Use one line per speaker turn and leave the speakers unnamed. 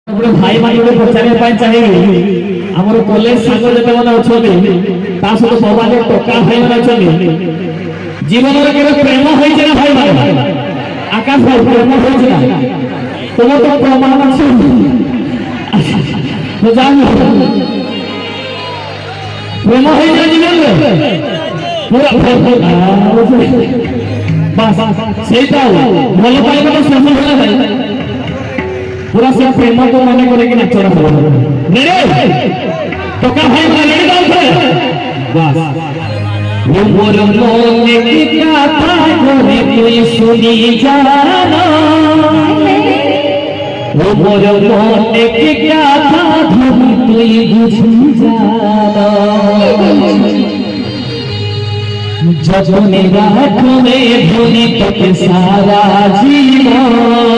ଗୋଟେ ଭାଇ ମାନେ ଗୋଟେ ପଚାରିବା ପାଇଁ ଚାହିଁବି ଆମର କଲେଜ ସାଙ୍ଗ ଯେତେମାନେ ଅଛନ୍ତି ତା ସହିତ ସମାଜ ଟୋକା ଭାଇ ମାନେ ଅଛନ୍ତି ଜୀବନରେ କେବେ ପ୍ରେମ ହେଇଛି ନା ଭାଇ ମାନେ ଆକାଶ ଭାଇ ପ୍ରେମ ହେଇଛି ନା তোমার তো প্রমাণ আছে জানো প্রেম হয়ে যায় জীবনে পুরা বাস সেইটাও ভালো পাইবাটা সফল হয়ে যায় पूरा से प्रेम को माने करे कि नचड़ा हो रेडी तो का भाई माने रेडी डाल करे बस वो मोर मोने की कथा कोई कोई सुनी जाना वो मोर मोने की कथा कोई बुझी जाना जपने रात में धुनी तक सारा जीवन